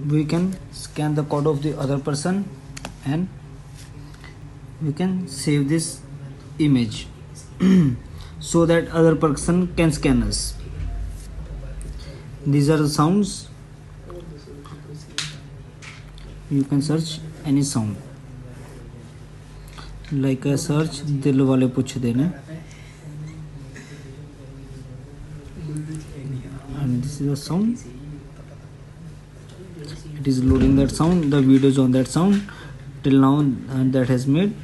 we can scan the code of the other person and we can save this image so that other person can scan us. These are the sounds. You can search any sound, like I search dil wale puchde ne, and this is the sound. It is loading that sound, the videos on that sound till now that has made